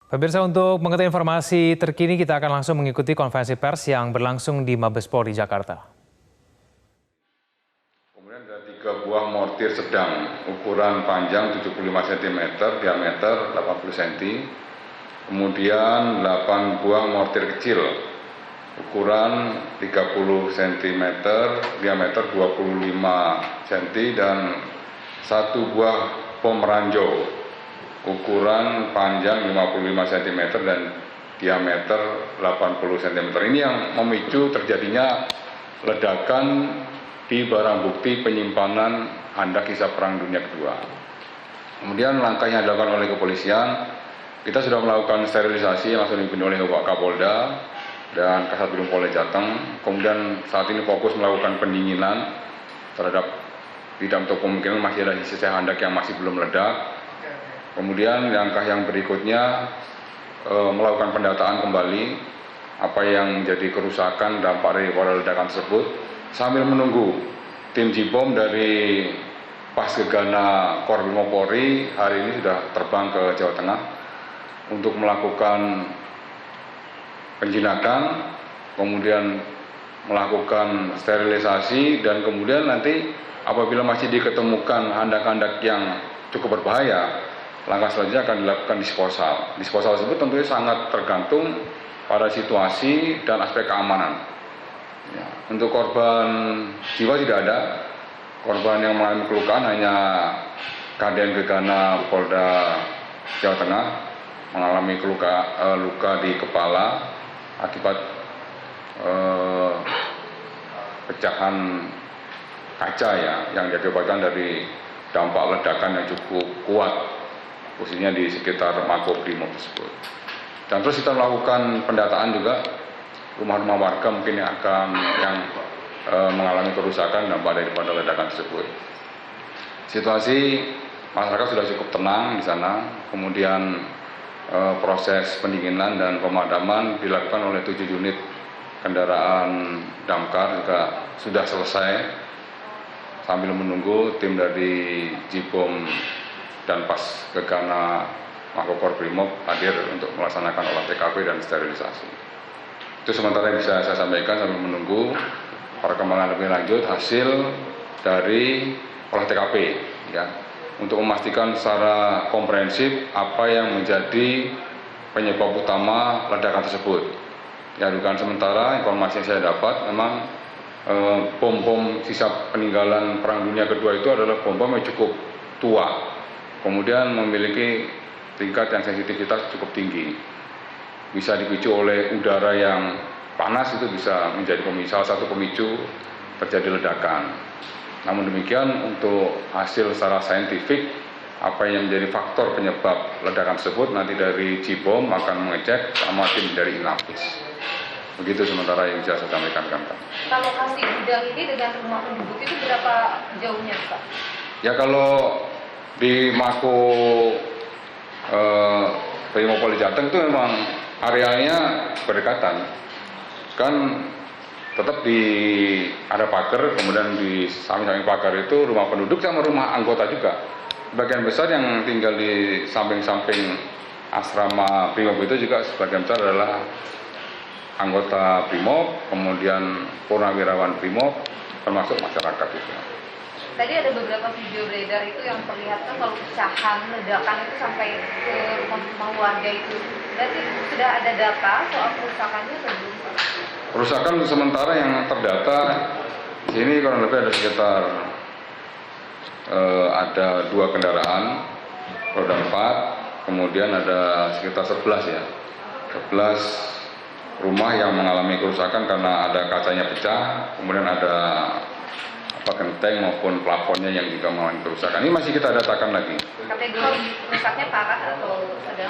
Pemirsa, untuk mengetahui informasi terkini kita akan langsung mengikuti konferensi pers yang berlangsung di Mabes Polri Jakarta. Kemudian ada 3 buah mortir sedang, ukuran panjang 75 cm, diameter 80 cm. Kemudian 8 buah mortir kecil, ukuran 30 cm, diameter 25 cm, dan 1 buah bom ranjau, ukuran panjang 55 cm dan diameter 80 cm. Ini yang memicu terjadinya ledakan di barang bukti penyimpanan handak kisah Perang Dunia Kedua. Kemudian langkah yang dilakukan oleh kepolisian, kita sudah melakukan sterilisasi yang langsung dipimpin oleh Bapak Kapolda dan Kasat Bidum Polda Jateng. Kemudian saat ini fokus melakukan pendinginan terhadap tidak untuk kemungkinan masih ada sisa handak yang masih belum meledak. Kemudian langkah yang berikutnya melakukan pendataan kembali apa yang menjadi kerusakan dampak dari ledakan tersebut, sambil menunggu tim Jibom dari Pasgegana Korwil Polri hari ini sudah terbang ke Jawa Tengah untuk melakukan penjinakan, kemudian melakukan sterilisasi, dan kemudian nanti apabila masih diketemukan handak-handak yang cukup berbahaya, langkah selanjutnya akan dilakukan disposal. Disposal tersebut tentunya sangat tergantung pada situasi dan aspek keamanan. Ya, untuk korban jiwa tidak ada. Korban yang mengalami kelukaan hanya Kadien Gegana Polda Jawa Tengah mengalami luka di kepala akibat pecahan kaca yang diakibatkan dari dampak ledakan yang cukup kuat, khususnya di sekitar Makobrimob tersebut. Dan terus kita melakukan pendataan juga rumah-rumah warga mungkin yang mengalami kerusakan dampak daripada ledakan tersebut. Situasi masyarakat sudah cukup tenang di sana. Kemudian proses pendinginan dan pemadaman dilakukan oleh 7 unit kendaraan damkar juga sudah selesai, sambil menunggu tim dari Jibom dan Pasgegana Makobrimob hadir untuk melaksanakan olah TKP dan sterilisasi. Itu sementara yang bisa saya sampaikan sambil menunggu perkembangan lebih lanjut hasil dari olah TKP, ya, untuk memastikan secara komprehensif apa yang menjadi penyebab utama ledakan tersebut. Ya, dugaan sementara informasi yang saya dapat memang bom-bom sisa peninggalan Perang Dunia Kedua itu adalah bom-bom yang cukup tua, kemudian memiliki tingkat yang sensitivitas cukup tinggi, bisa dipicu oleh udara yang panas, itu bisa menjadi salah satu pemicu terjadi ledakan. Namun demikian, untuk hasil secara saintifik apa yang menjadi faktor penyebab ledakan tersebut nanti dari Jibom akan mengecek sama tim dari Inavis. Begitu sementara yang bisa saya sampaikan, Pak. Lokasi gudang ini dengan rumah penduduk itu berapa jauhnya, Pak? Ya, kalau di Mako Brimob Polda Jateng itu memang arealnya berdekatan, kan tetap ada pagar, kemudian di samping-samping pagar itu rumah penduduk sama rumah anggota juga. Sebagian besar yang tinggal di samping-samping asrama Brimob itu juga sebagian besar adalah anggota Brimob, kemudian purnawirawan Brimob, termasuk masyarakat juga. Tadi ada beberapa video beredar itu yang perlihatkan kalau pecahan ledakan itu sampai ke rumah warga itu. Berarti sudah ada data soal kerusakannya atau belum? Kerusakan sementara yang terdata di sini kurang lebih ada sekitar ada 2 kendaraan roda 4, kemudian ada sekitar 11 rumah yang mengalami kerusakan karena ada kacanya pecah, kemudian ada genteng maupun plafonnya yang juga mengalami kerusakan. Ini masih kita datakan lagi. Kategori rusaknya parah atau sedang?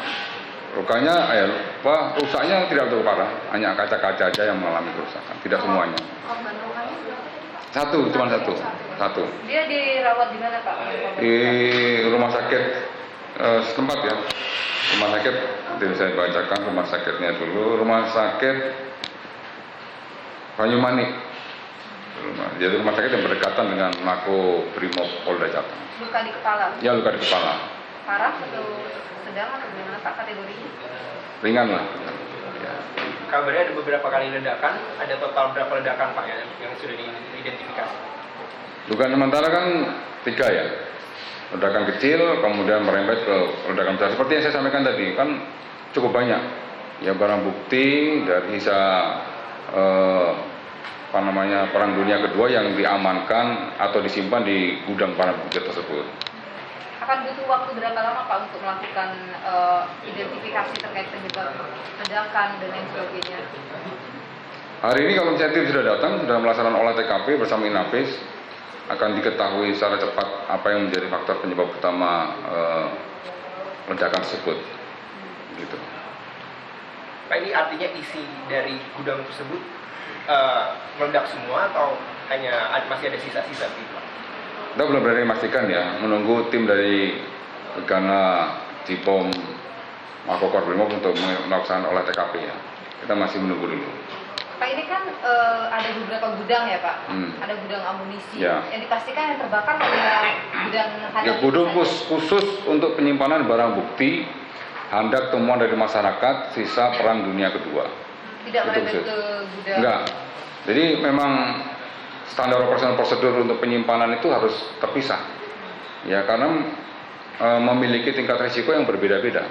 Rusaknya tidak terlalu parah, hanya kaca-kaca aja yang mengalami kerusakan, tidak semuanya. Korban lukanya? Cuma satu. Dia dirawat di mana, Pak? Di rumah sakit setempat, ya. Rumah sakit, nanti saya bacakan rumah sakitnya dulu. Rumah sakit Banyumanik. Jadi rumah sakit yang berdekatan dengan Makobrimob Polda Jateng. Luka di kepala? Ya, luka di kepala. Parah atau sedang atau gimana, Pak, kategorinya? ringan lah. Ya. Kabarnya ada beberapa kali ledakan, ada total berapa ledakan Pak yang sudah diidentifikasi? Dugaan sementara kan 3 ya, ledakan kecil kemudian merembet ke ledakan besar. Seperti yang saya sampaikan tadi kan cukup banyak ya barang bukti dari sisa Perang Dunia Kedua yang diamankan atau disimpan di gudang barang bukti tersebut. Akan butuh waktu berapa lama Pak untuk melakukan identifikasi terkait penyebab ledakan dan lain sebagainya? Hari ini kalau misalnya tim sudah datang, sudah melaksanakan olah TKP bersama Inafis, akan diketahui secara cepat apa yang menjadi faktor penyebab utama ledakan tersebut. Gitu. Pak, ini artinya isi dari gudang tersebut meledak semua atau hanya masih ada sisa-sisa gitu Pak? Kita belum berani memastikan ya, menunggu tim dari Gegana Cipom Makobrimob untuk melaksanakan olah TKP ya. Kita masih menunggu dulu. Pak, ini kan ada beberapa gudang ya Pak, ada gudang amunisi. Ya. Yang dipastikan yang terbakar hanya gudang Ya, gudang khusus untuk penyimpanan barang bukti handak temuan dari masyarakat sisa Perang Dunia Kedua. Tidak Itu merembet khusus. ke gudang. Enggak. Jadi memang standar operasional prosedur untuk penyimpanan itu harus terpisah. Ya, karena memiliki tingkat risiko yang berbeda-beda.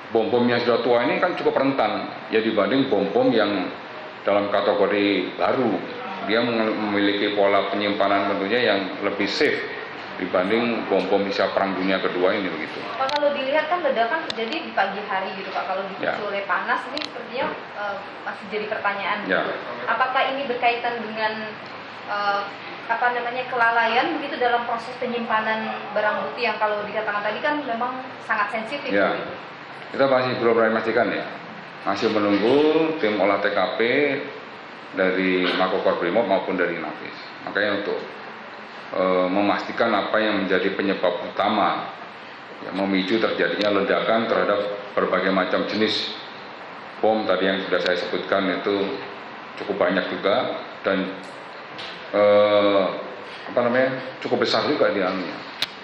Bom-bom yang sudah tua ini kan cukup rentan ya dibanding bom-bom yang dalam kategori baru. Dia memiliki pola penyimpanan tentunya yang lebih safe dibanding bom-bom sisa Perang Dunia Kedua ini begitu. Pak, kalau dilihat kan ledakan terjadi di pagi hari gitu Pak. Kalau dipicu Ya. oleh panas ini sepertinya masih jadi pertanyaan Ya. gitu. Apakah ini berkaitan dengan kelalaian begitu dalam proses penyimpanan barang bukti yang kalau dikatakan tadi kan memang sangat sensitif Ya. gitu. Kita masih belum berani memastikan ya. Masih menunggu tim olah TKP dari Makobrimob maupun dari Inafis. Makanya untuk memastikan apa yang menjadi penyebab utama yang memicu terjadinya ledakan terhadap berbagai macam jenis bom tadi yang sudah saya sebutkan itu cukup banyak juga dan cukup besar juga dia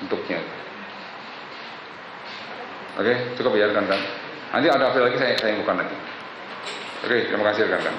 bentuknya. Oke, cukup ya rekan-rekan. Nanti ada hasil lagi saya infokan lagi. Oke, terima kasih rekan-rekan.